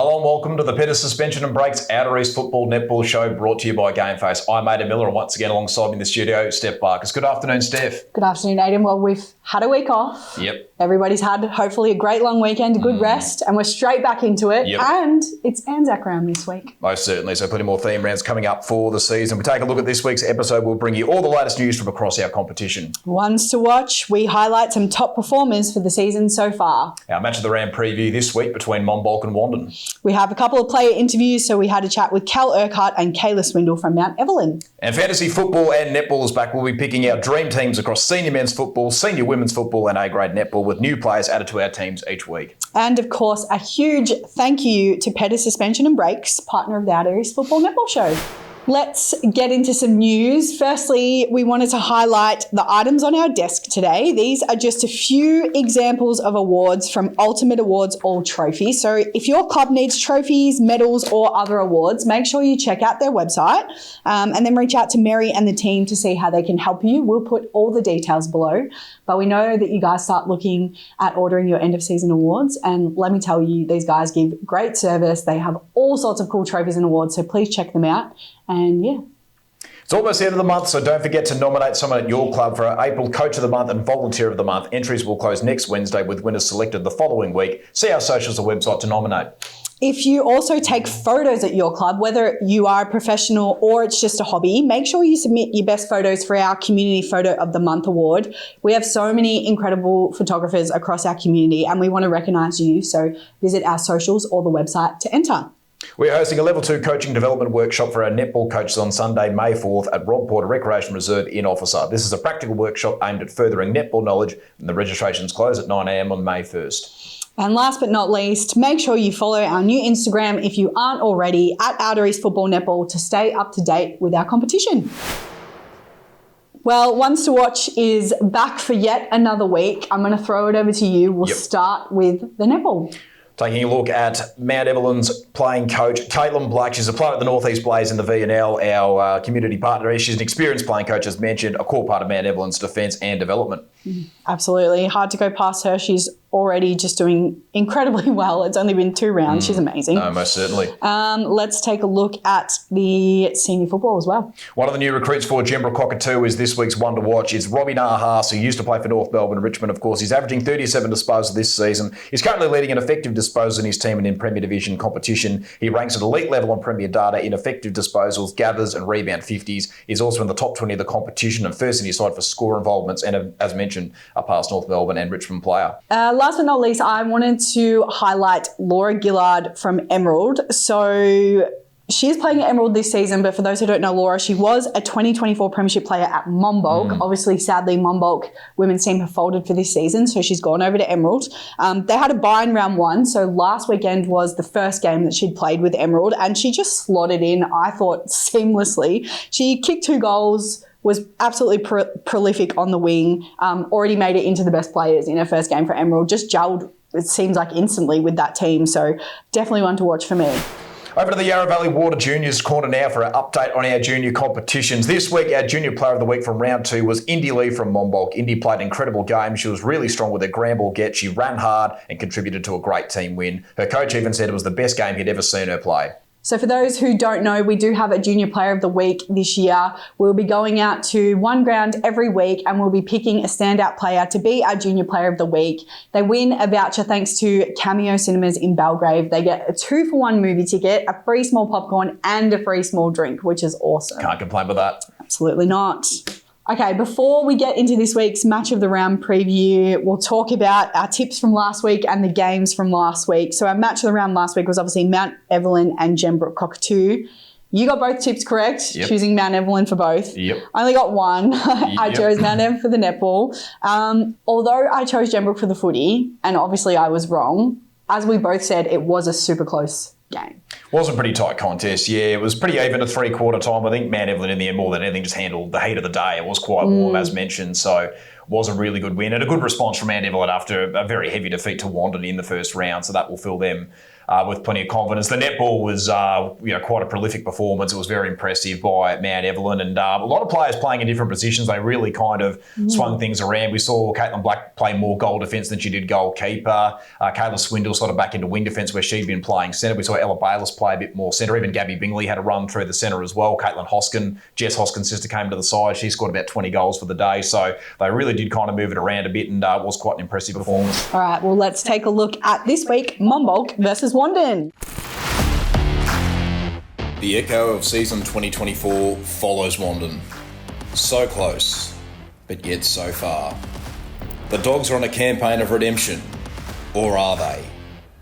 Hello and welcome to the Pedders Suspension and Breaks Outer East Football Netball Show, brought to you by Gameface. I'm Aidan Miller, and once again alongside me in the studio, Steph Barkers. Good afternoon, Steph. Good afternoon, Aidan. Well, we've had a week off. Yep. Everybody's had, hopefully, a great long weekend, a good rest, and we're straight back into it. Yep. And it's Anzac round this week. Most certainly. So plenty more theme rounds coming up for the season. We take a look at this week's episode. We'll bring you all the latest news from across our competition. Ones to watch. We highlight some top performers for the season so far. Our match of the round preview this week between Monbulk and Wandon. We have a couple of player interviews, so we had a chat with Callum Urquhart and Kaila Swindell from Mount Evelyn. And fantasy football and netball is back. We'll be picking our dream teams across senior men's football, senior women's football and A-grade netball, with new players added to our teams each week. And of course, a huge thank you to Pedders Suspension and Breaks, partner of the Outer East Football Netball Show. Let's get into some news. Firstly, we wanted to highlight the items on our desk today. These are just a few examples of awards from Ultimate Awards All Trophies. So if your club needs trophies, medals or other awards, make sure you check out their website and then reach out to Mary and the team to see how they can help you. We'll put all the details below. But we know that you guys start looking at ordering your end of season awards. And let me tell you, these guys give great service. They have all sorts of cool trophies and awards. So please check them out. And yeah. It's almost the end of the month, so don't forget to nominate someone at your club for our April Coach of the Month and Volunteer of the Month. Entries will close next Wednesday with winners selected the following week. See our socials or website to nominate. If you also take photos at your club, whether you are a professional or it's just a hobby, make sure you submit your best photos for our Community Photo of the Month award. We have so many incredible photographers across our community and we want to recognise you, so visit our socials or the website to enter. We're hosting a Level 2 coaching development workshop for our netball coaches on Sunday, May 4th at Rob Porter Recreation Reserve in Officer. This is a practical workshop aimed at furthering netball knowledge, and the registrations close at 9 a.m. on May 1st. And last but not least, make sure you follow our new Instagram if you aren't already, at Outer East Football Netball, to stay up to date with our competition. Well, Ones to Watch is back for yet another week. I'm going to throw it over to you. We'll start with the netball. Taking a look at Mount Evelyn's playing coach, Caitlin Black. She's a player at the Northeast Blaze in the VNL, our community partner. She's an experienced playing coach, as mentioned, a core part of Mount Evelyn's defence and development. Absolutely. Hard to go past her. She's already just doing incredibly well. It's only been 2 rounds. She's amazing. No, most certainly. Let's take a look at the senior football as well. One of the new recruits for Gembrook Cockatoo is this week's one to watch. Is Robbie Nahas, who used to play for North Melbourne and Richmond, of course. He's averaging 37 disposals this season. He's currently leading an effective disposal in his team and in Premier Division competition. He ranks at elite level on Premier data in effective disposals, gathers and rebound 50s. He's also in the top 20 of the competition and first in his side for score involvements and, as mentioned, a past North Melbourne and Richmond player. Last but not least, I wanted to highlight Laura Gillard from Emerald. So she is playing at Emerald this season, but for those who don't know Laura, she was a 2024 Premiership player at Monbulk. Obviously, sadly, Monbulk women's team have folded for this season, so she's gone over to Emerald. They had a bye in round 1, so last weekend was the first game that she'd played with Emerald, and she just slotted in, I thought, seamlessly. She kicked 2 goals, was absolutely prolific on the wing, already made it into the best players in her first game for Emerald, just gelled, it seems like, instantly with that team, so definitely one to watch for me. Over to the Yarra Valley Water Juniors corner now for an update on our junior competitions. This week, our junior player of the week from round 2 was Indy Lee from Monbulk. Indy played an incredible game. She was really strong with her grand ball get. She ran hard and contributed to a great team win. Her coach even said it was the best game he'd ever seen her play. So for those who don't know, we do have a Junior Player of the Week this year. We'll be going out to one ground every week and we'll be picking a standout player to be our Junior Player of the Week. They win a voucher thanks to Cameo Cinemas in Belgrave. They get a 2-for-1 movie ticket, a free small popcorn and a free small drink, which is awesome. Can't complain with that. Absolutely not. Okay, before we get into this week's Match of the Round preview, we'll talk about our tips from last week and the games from last week. So our Match of the Round last week was obviously Mount Evelyn and Gembrook Cockatoo. You got both tips correct, choosing Mount Evelyn for both. I only got one. I chose Mount Evelyn for the netball. Although I chose Gembrook for the footy, and obviously I was wrong, as we both said, it was a super close game. Was a pretty tight contest, yeah. It was pretty even at 3/4 time. I think Mount Evelyn in the end, more than anything, just handled the heat of the day. It was quite warm, as mentioned, so was a really good win and a good response from Mount Evelyn after a very heavy defeat to Wandon in the first round, so that will fill them with plenty of confidence. The netball was quite a prolific performance. It was very impressive by Mount Evelyn, and a lot of players playing in different positions. They really kind of swung things around. We saw Caitlin Black play more goal defence than she did goalkeeper. Kaila Swindell sort of back into wing defence where she'd been playing centre. We saw Ella Bayliss play a bit more centre. Even Gabby Bingley had a run through the centre as well. Caitlin Hoskin, Jess Hoskin's sister, came to the side. She scored about 20 goals for the day. So they really did kind of move it around a bit, and it was quite an impressive performance. All right, well, let's take a look at this week, Monbulk versus Wandon. The echo of season 2024 follows Wandon. So close, but yet so far. The Dogs are on a campaign of redemption. Or are they?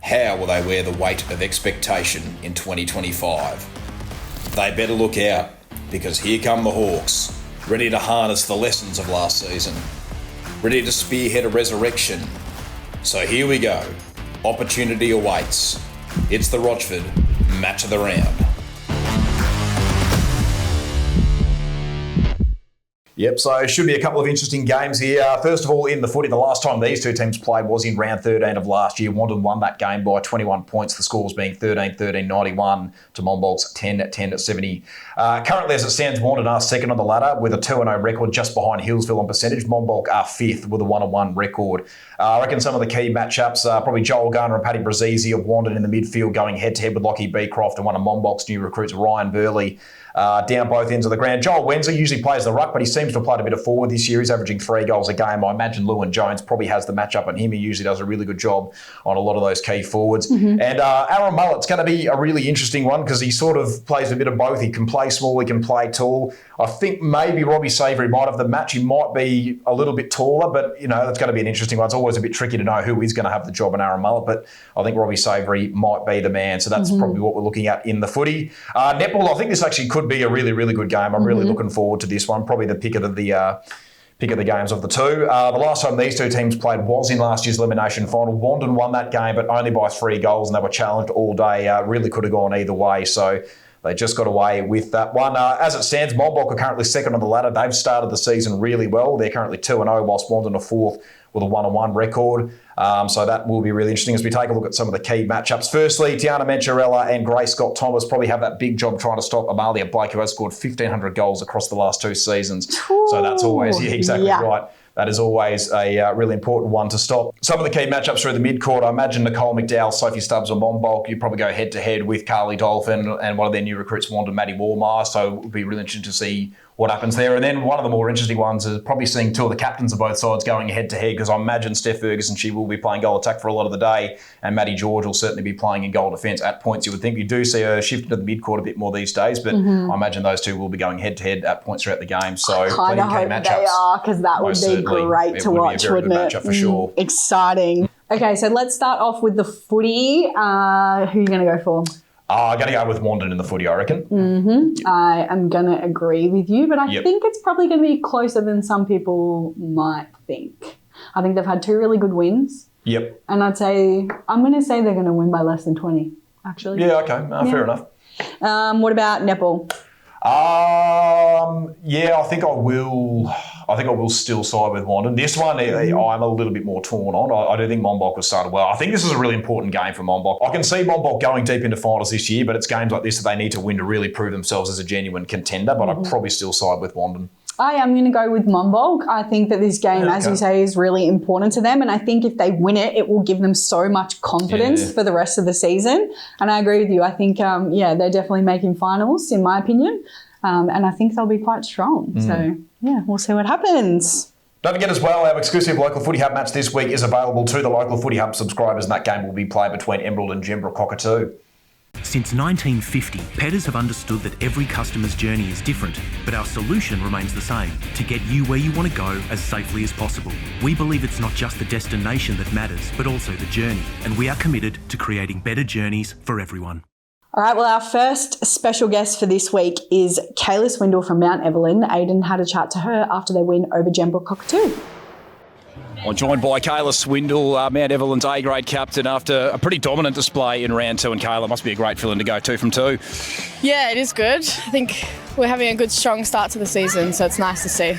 How will they wear the weight of expectation in 2025? They better look out, because here come the Hawks, ready to harness the lessons of last season. Ready to spearhead a resurrection. So here we go. Opportunity awaits. It's the Rochford Match of the Round. Yep, so should be a couple of interesting games here. First of all, in the footy, the last time these two teams played was in round 13 of last year. Wandon won that game by 21 points, the scores being 13-13, 91 to Monbolk's 10-70. Currently, as it stands, Wandon are second on the ladder with a 2-0 record just behind Hillsville on percentage. Monbolk are fifth with a 1-1 record. I reckon some of the key matchups are probably Joel Garner and Paddy Brazisi of Wandon in the midfield going head-to-head with Lockie Beecroft and one of Monbolk's new recruits, Ryan Burley. Down both ends of the ground. Joel Wenzel usually plays the ruck, but he seems to have played a bit of forward this year. He's averaging 3 goals a game. I imagine Lewin Jones probably has the matchup on him. He usually does a really good job on a lot of those key forwards. And Aaron Mullet's going to be a really interesting one because he sort of plays a bit of both. He can play small, he can play tall. I think maybe Robbie Savoury might have the match. He might be a little bit taller, but, that's going to be an interesting one. It's always a bit tricky to know who is going to have the job in Aaron Mullet, but I think Robbie Savoury might be the man. So that's probably what we're looking at in the footy. Netball, I think this actually could be a really, really good game. I'm really looking forward to this one. Probably the pick of the games of the two. The last time these two teams played was in last year's elimination final. Wandon won that game, but only by 3 goals, and they were challenged all day. Really could have gone either way. So they just got away with that one. As it stands, Monbolk are currently second on the ladder. They've started the season really well. They're currently 2-0, whilst Wandon are fourth with a 1-1 record. So that will be really interesting as we take a look at some of the key matchups. Firstly, Tiana Menchirella and Grace Scott Thomas probably have that big job trying to stop Amalia Blake, who has scored 1,500 goals across the last 2 seasons. So that's always, right. That is always a really important one to stop. Some of the key matchups through the mid-court, I imagine Nicole McDowell, Sophie Stubbs and Monbolk, you'd probably go head-to-head with Carly Dolphin and one of their new recruits, Wanda Maddie Warmar. So it would be really interesting to see what happens there. And then one of the more interesting ones is probably seeing 2 of the captains of both sides going head-to-head, because I imagine Steph Ferguson, she will be playing goal attack for a lot of the day, and Maddie George will certainly be playing in goal defence at points. You would think you do see her shift into the mid-court a bit more these days, but I imagine those two will be going head-to-head at points throughout the game. So I kind of hope they are, because that would be great to watch, wouldn't it? Matchup for sure. Exciting. Okay, so let's start off with the footy. Who are you going to go for? I'm going to go with Wandon in the footy, I reckon. I am going to agree with you, but I think it's probably going to be closer than some people might think. I think they've had 2 really good wins. Yep. And I'm going to say they're going to win by less than 20, actually. Yeah, okay. Fair enough. What about netball? I think I will still side with Wandon. This one, I'm a little bit more torn on. I do think Monbolk has started well. I think this is a really important game for Monbolk. I can see Monbolk going deep into finals this year, but it's games like this that they need to win to really prove themselves as a genuine contender, but I'd probably still side with Wandon. I am going to go with Monbolk. I think that this game, as you say, is really important to them. And I think if they win it, it will give them so much confidence for the rest of the season. And I agree with you. I think, they're definitely making finals, in my opinion. And I think they'll be quite strong. So, we'll see what happens. Don't forget as well, our exclusive local footy hub match this week is available to the local footy hub subscribers, and that game will be played between Emerald and Jembra Cockatoo. Since 1950, Pedders have understood that every customer's journey is different, but our solution remains the same, to get you where you want to go as safely as possible. We believe it's not just the destination that matters, but also the journey, and we are committed to creating better journeys for everyone. All right, well, our first special guest for this week is Kaila Swindell from Mount Evelyn. Aidan had a chat to her after their win over Jembra Cockatoo. I'm joined by Kaila Swindell, Mount Evelyn's A-grade captain, after a pretty dominant display in round 2. And Kaila, must be a great feeling to go 2 from 2. Yeah, it is good. I think we're having a good, strong start to the season, so it's nice to see.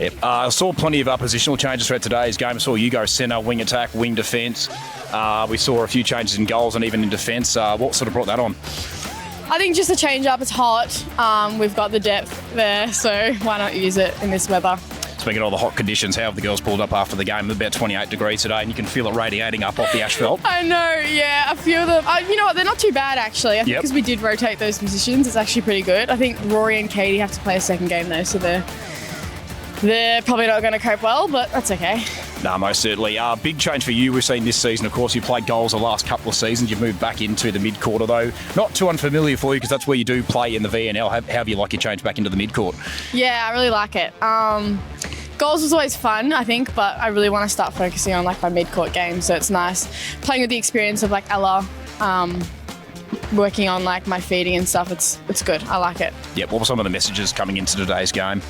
Yep. I saw plenty of positional changes throughout today's game. I saw you go centre, wing attack, wing defence. We saw a few changes in goals and even in defence. What sort of brought that on? I think just a change up. It's hot. We've got the depth there, so why not use it in this weather? Speaking of all the hot conditions, how have the girls pulled up after the game? About 28 degrees today, and you can feel it radiating up off the asphalt. I know, yeah. A few of them. You know what? They're not too bad, actually. I think Yep. because we did rotate those positions, it's actually pretty good. I think Rory and Katie have to play a second game, though, so they're probably not going to cope well, but that's okay. No, most certainly. Big change for you we've seen this season. Of course, you played goals the last couple of seasons. You've moved back into the mid-quarter, though. Not too unfamiliar for you because that's where you do play in the VNL. How have you like your change back into the mid-court? Yeah, I really like it. Goals was always fun, I think, but I really want to start focusing on like my mid-court game, so it's nice. Playing with the experience of like Ella, working on like my feeding and stuff, it's good. I like it. Yeah, what were some of the messages coming into today's game?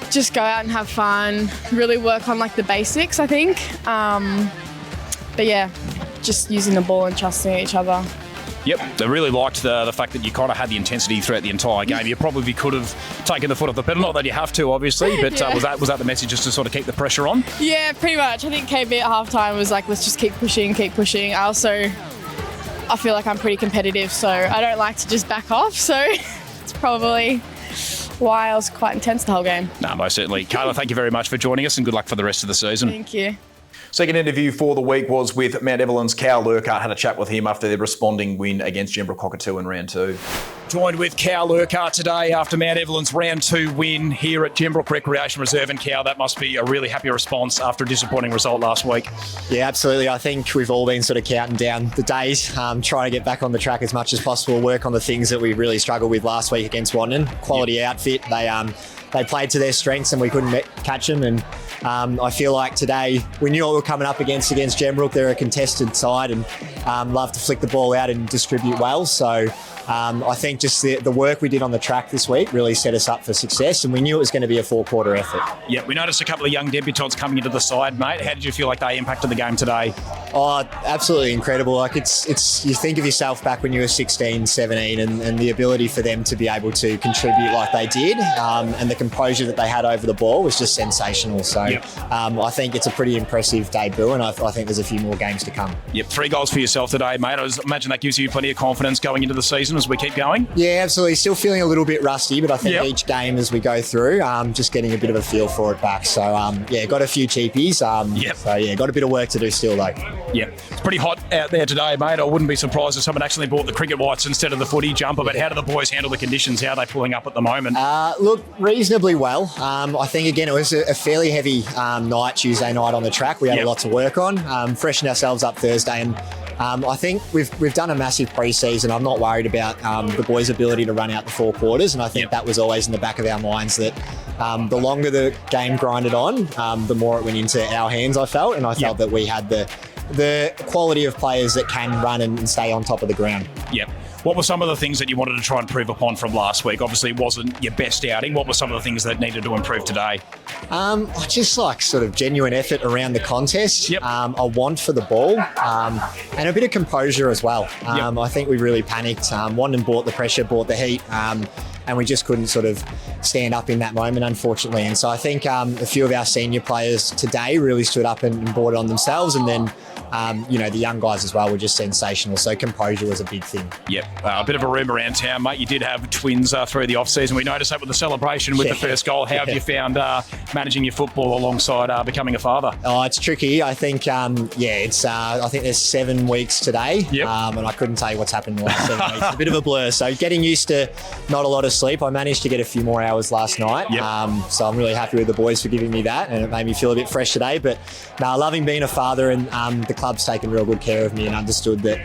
Just go out and have fun, really work on like the basics, I think. But yeah, just using the ball and trusting each other. Yep, I really liked the fact that you kind of had the intensity throughout the entire game. You probably could have taken the foot off the pedal, not that you have to, obviously, but Yeah. was that the message, just to sort of keep the pressure on? Yeah, pretty much. I think KB at halftime was like, let's just keep pushing, keep pushing. I feel like I'm pretty competitive, so I don't like to just back off, so it's probably why I was quite intense the whole game. No, most certainly. Kaila, thank you very much for joining us and good luck for the rest of the season. Thank you. Second interview for the week was with Mount Evelyn's Kaila Urquhart. Had a chat with him after their responding win against Gembrook Cockatoo in round 2. Joined with Kaila Urquhart today after Mount Evelyn's round 2 win here at Gembrook Recreation Reserve. And Cal, that must be a really happy response after a disappointing result last week. Yeah, absolutely. I think we've all been sort of counting down the days, trying to get back on the track as much as possible, work on the things that we really struggled with last week against Wandon. Quality outfit. They played to their strengths and we couldn't catch them. And I feel like today we knew what we were coming up against Gembrook. They're a contested side and love to flick the ball out and distribute well. So I think just the work we did on the track this week really set us up for success, and we knew it was going to be a 4-quarter effort. Yeah, we noticed a couple of young debutants coming into the side, mate. How did you feel like they impacted the game today? Oh, absolutely incredible. Like it's you think of yourself back when you were 16, 17 and the ability for them to be able to contribute like they did, and the composure that they had over the ball was just sensational. So Yep. I think it's a pretty impressive debut, and I think there's a few more games to come. Yep, 3 goals for yourself today, mate. I imagine that gives you plenty of confidence going into the season as we keep going. Yeah, absolutely. Still feeling a little bit rusty, but I think Yep. each game as we go through, just getting a bit of a feel for it back. So yeah, got a few cheapies. Yep. So yeah, got a bit of work to do still though. Yeah, it's pretty hot out there today, mate. I wouldn't be surprised if someone actually bought the cricket whites instead of the footy jumper. But how do the boys handle the conditions? How are they pulling up at the moment? Look, reasonably well. I think, again, it was a fairly heavy night, Tuesday night on the track. We had Yep. a lot to work on, freshened ourselves up Thursday. And I think we've done a massive pre-season. I'm not worried about the boys' ability to run out the 4 quarters. And I think Yep. that was always in the back of our minds that the longer the game grinded on, the more it went into our hands, I felt. And I felt that we had the quality of players that can run and stay on top of the ground. Yep. What were some of the things that you wanted to try and improve upon from last week? Obviously, it wasn't your best outing. What were some of the things that needed to improve today? Just like sort of genuine effort around the contest, Yep. a want for the ball, and a bit of composure as few Yep. I think we really panicked. Wandon brought the pressure, brought the heat, and we just couldn't sort of stand up in that moment, unfortunately. And so I think a few of our senior players today really stood up and brought it on themselves, and then the young guys as well were just sensational. So composure was a big thing. Yep. A bit of a rumour around town, mate. You did have twins through the off-season. We noticed that with the celebration with the first goal. How have you found managing your football alongside becoming a father? Oh, it's tricky. I think, it's. I think there's 7 weeks today, Yep. and I couldn't tell you what's happened in the last 7 weeks. It's a bit of a blur. So getting used to not a lot of sleep. I managed to get a few more hours last night, Yep. so I'm really happy with the boys for giving me that, and it made me feel a bit fresh today. But no, loving being a father, and the club's taken real good care of me and understood that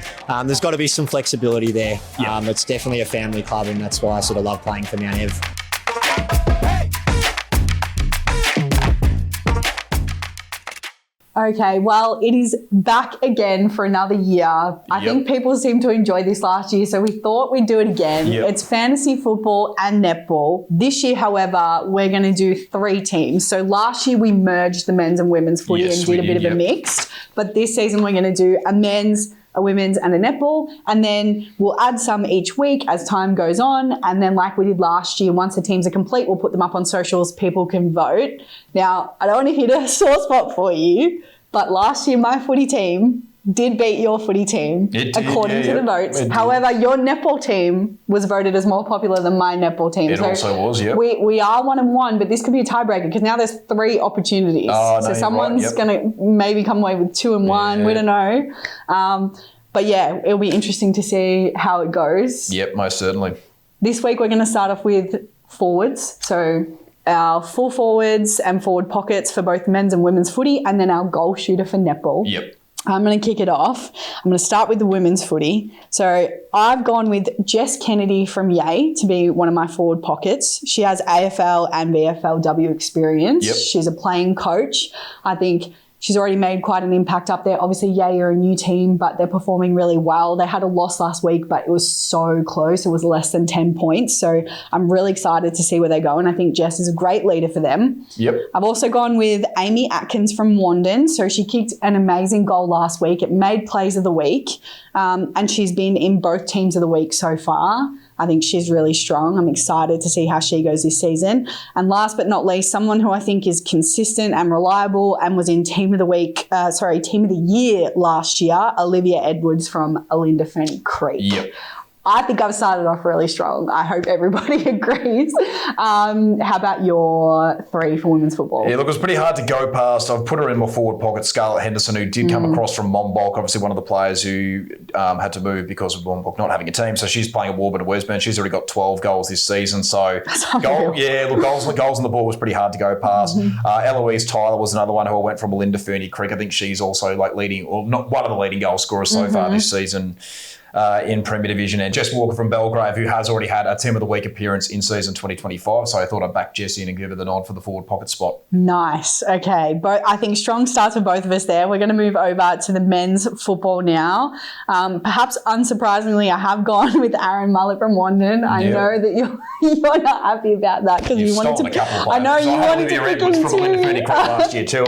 there's got to be some flexibility there. Yep. It's definitely a family club, and that's why I sort of love playing for Mount Ev. Okay, well, it is back again for another year. I think people seem to enjoy this last year, so we thought we'd do it again. Yep. It's fantasy football and netball. This year, however, we're going to do 3 teams. So last year we merged the men's and women's footy Yes, and we did a bit did, of a mixed. But this season we're going to do a men's a women's and a netball. And then we'll add some each week as time goes on. And then like we did last year, once the teams are complete, we'll put them up on socials. People can vote. Now, I don't want to hit a sore spot for you, but last year my footy team did beat your footy team according to the votes. However, your netball team was voted as more popular than my netball team. It also was, yeah. We are 1-1, but this could be a tiebreaker because now there's 3 opportunities. So someone's going to maybe come away with 2-1. Yeah. We don't know. But yeah, it'll be interesting to see how it goes. Yep, most certainly. This week we're going to start off with forwards. So our full forwards and forward pockets for both men's and women's footy, and then our goal shooter for netball. Yep. I'm going to kick it off. I'm going to start with the women's footy. So I've gone with Jess Kennedy from Yay to be one of my forward pockets. She has AFL and VFLW experience. Yep. She's a playing coach. I think she's already made quite an impact up there. Obviously, Yay are a new team, but they're performing really well. They had a loss last week, but it was so close. It was less than 10 points. So I'm really excited to see where they go. And I think Jess is a great leader for them. Yep. I've also gone with Amy Atkins from Wandon. So she kicked an amazing goal last week. It made plays of the week. And she's been in both teams of the week so far. I think she's really strong. I'm excited to see how she goes this season. And last but not least, someone who I think is consistent and reliable and was in Team of the Year last year, Olivia Edwards from Olinda Fen Creek. Yep. I think I've started off really strong. I hope everybody agrees. How about your 3 for women's football? Yeah, look, it was pretty hard to go past. I've put her in my forward pocket, Scarlett Henderson, who did come across from Monbulk, obviously one of the players who had to move because of Monbulk not having a team. So she's playing at Warburton and Westburn. She's already got 12 goals this season. So goals on the ball was pretty hard to go past. Eloise Tyler was another one who I went from Olinda Fernie Creek. I think she's also leading, or not one of the leading goal scorers so far this season. In Premier Division, and Jess Walker from Belgrave, who has already had a Team of the Week appearance in season 2025. So I thought I'd back Jess in and give her the nod for the forward pocket spot. Nice. Okay. I think strong starts for both of us there. We're going to move over to the men's football now. Perhaps unsurprisingly, I have gone with Aaron Mullet from Wandon. I know that you're not happy about that because you wanted to. I know you wanted to pick him too. Last year too,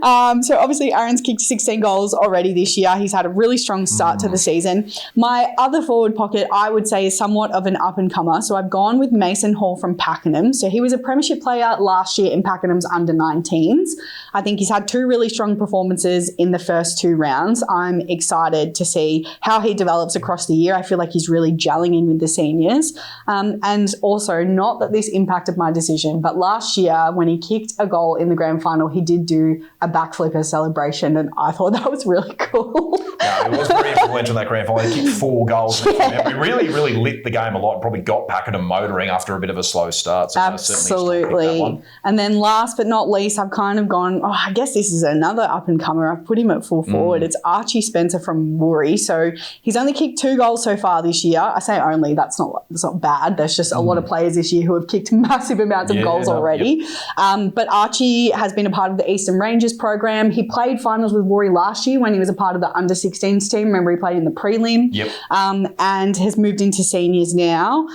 and so obviously Aaron's kicked 16 goals already this year. He's had a really strong start to the season. My other forward pocket, I would say, is somewhat of an up-and-comer. So I've gone with Mason Hall from Pakenham. So he was a premiership player last year in Pakenham's under-19s. I think he's had 2 really strong performances in the first 2 rounds. I'm excited to see how he develops across the year. I feel like he's really gelling in with the seniors. And also, not that this impacted my decision, but last year when he kicked a goal in the grand final, he did do a backflip as celebration, and I thought that was really cool. No, it was very influential in that grand final. He kicked 4 goals. Yeah. It really, really lit the game a lot and probably got Pakenham motoring after a bit of a slow start. So absolutely. And then last but not least, I've kind of gone, I guess this is another up-and-comer. I've put him at full forward. It's Archie Spencer from Woori. So he's only kicked 2 goals so far this year. I say only, that's not bad. There's just a lot of players this year who have kicked massive amounts of goals already. Yep. But Archie has been a part of the Eastern Rangers program. He played finals with Woori last year when he was a part of the under-16s team. Remember, he played in the prelim. Yep. And has moved into seniors now.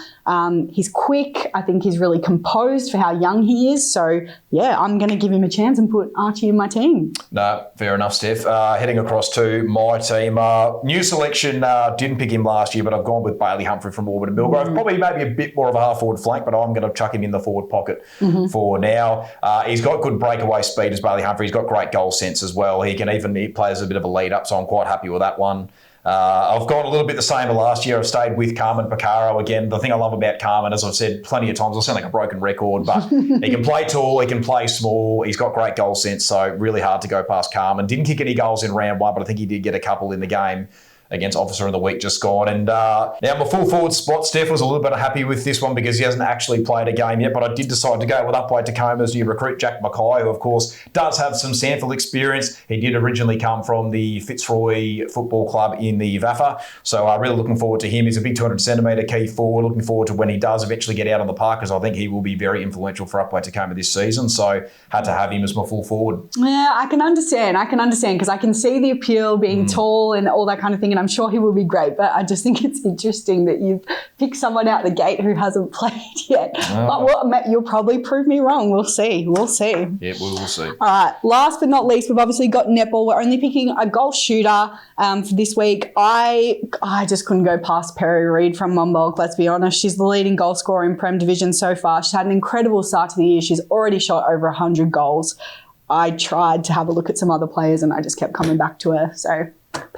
He's quick. I think he's really composed for how young he is. So, yeah, I'm going to give him a chance and put Archie in my team. No, fair enough, Steph. Heading across to my team. New selection, didn't pick him last year, but I've gone with Bailey Humphrey from Warburton and Millgrove. Probably maybe a bit more of a half-forward flank, but I'm going to chuck him in the forward pocket for now. He's got good breakaway speed as Bailey Humphrey. He's got great goal sense as well. He plays a bit of a lead-up, so I'm quite happy with that one. I've gone a little bit the same as last year. I've stayed with Carmen Picaro again. The thing I love about Carmen, as I've said plenty of times, I'll sound like a broken record, but he can play tall, he can play small, he's got great goal sense, so really hard to go past Carmen. Didn't kick any goals in round 1, but I think he did get a couple in the game against Officer of the Week just gone. And now my full forward spot, Steph was a little bit happy with this one because he hasn't actually played a game yet, but I did decide to go with Upway Tacoma's new recruit, Jack Mackay, who of course does have some sample experience. He did originally come from the Fitzroy Football Club in the VAFA, so I'm really looking forward to him. He's a big 200 centimetre key forward, looking forward to when he does eventually get out on the park, because I think he will be very influential for Upway Tacoma this season, so had to have him as my full forward. Yeah, I can understand because I can see the appeal being tall and all that kind of thing. And and I'm sure he will be great. But I just think it's interesting that you've picked someone out the gate who hasn't played yet. But you'll probably prove me wrong. We'll see. We'll see. Yeah, we will see. All right. Last but not least, we've obviously got netball. We're only picking a goal shooter for this week. I just couldn't go past Perry Reid from Monbulk, let's be honest. She's the leading goal scorer in Prem Division so far. She's had an incredible start to the year. She's already shot over 100 goals. I tried to have a look at some other players and I just kept coming back to her. So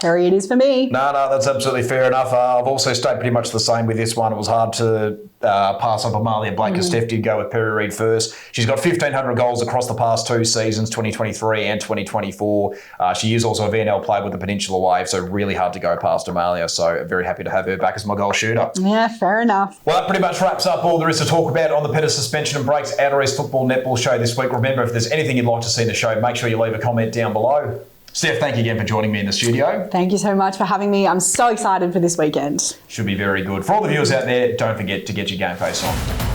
Perry it is for me. No, that's absolutely fair enough. I've also stayed pretty much the same with this one. It was hard to pass up Amalia Blake because Steph did go with Perry Reid first. She's got 1,500 goals across the past 2 seasons, 2023 and 2024. She is also a VNL player with the Peninsula Wave, so really hard to go past Amalia. So very happy to have her back as my goal shooter. Yeah, fair enough. Well, that pretty much wraps up all there is to talk about on the Pedders Suspension and Breaks Outer East Football Netball Show this week. Remember, if there's anything you'd like to see in the show, make sure you leave a comment down below. Steph, thank you again for joining me in the studio. Thank you so much for having me. I'm so excited for this weekend. Should be very good. For all the viewers out there, don't forget to get your game face on.